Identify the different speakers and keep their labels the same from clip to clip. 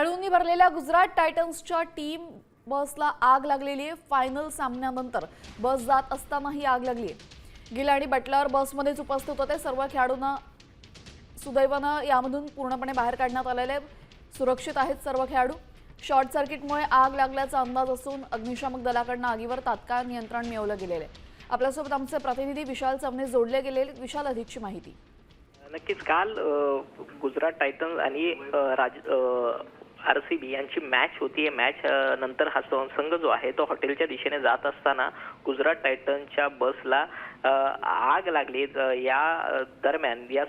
Speaker 1: खेळाडूंनी भरलेल्या गुजरात टायटन्सच्या टीम बसला आग लागलेली आहे। फायनल सामन्यानंतर बस जात असताना ही आग लागली आहे। गिल आणि बटलर बसमध्येच उपस्थित होते। सर्व खेळाडूंना सुदैवाने यामधून पूर्णपणे बाहेर काढण्यात आलेले आहे। सुरक्षित आहेत सर्व खेळाडू। शॉर्ट सर्किटमुळे आग लागल्याचा अंदाज असून अग्निशामक दलाकडून आगीवर तात्काळ नियंत्रण मिळवलं गेलेले आहे। आपल्यासोबत आमचे प्रतिनिधी विशाल चवणे जोडले गेलेले। विशाल, अधिकची माहिती।
Speaker 2: नक्कीच काल गुजरात टायटन्स आणि आरसीबी यांची मॅच होती। मॅच नंतर हा संघ जो आहे तो हॉटेलच्या दिशेने जात असताना गुजरात टायटन्सच्या बसला आग लागली। या दरम्यान या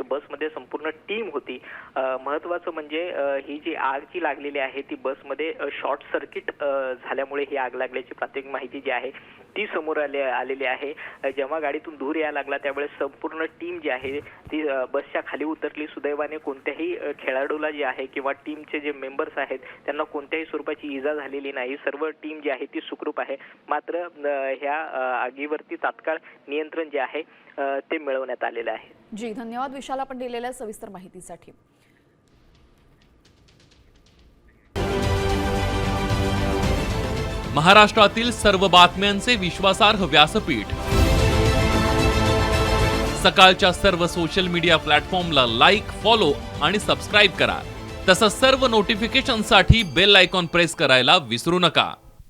Speaker 2: बसमध्ये संपूर्ण टीम होती। महत्त्वाचं म्हणजे ही जी आग जी लागलेली आहे ती बसमध्ये शॉर्ट सर्किट झाल्यामुळे ही आग लागल्याची प्राथमिक माहिती जी आहे ती समोर आलेली आहे। जेव्हा गाडीतून धूर यायला लागला त्यावेळेस संपूर्ण टीम जी आहे ती बसच्या खाली उतरली। सुदैवाने कोणत्याही खेळाडूला जे आहे किंवा टीमचे जे मेंबर्स आहेत त्यांना कोणत्याही स्वरूपाची इजा झालेली नाही। सर्व टीम जी आहे ती सुखरूप आहे। मात्र ह्या आगीवरती तात्काळ नियंत्रण जे आहे ते मिळवण्यात आलेलं आहे।
Speaker 1: जी, धन्यवाद विशाल, आपण दिलेल्या सविस्तर माहितीसाठी।
Speaker 3: महाराष्ट्रातील सर्व बातम्यांचे विश्वासार्ह व्यासपीठ, सकाळच्या सर्व सोशल मीडिया प्लॅटफॉर्मला लाईक, फॉलो आणि सबस्क्राईब करा। तसंच सर्व नोटिफिकेशनसाठी बेल आयकॉन प्रेस करायला विसरू नका।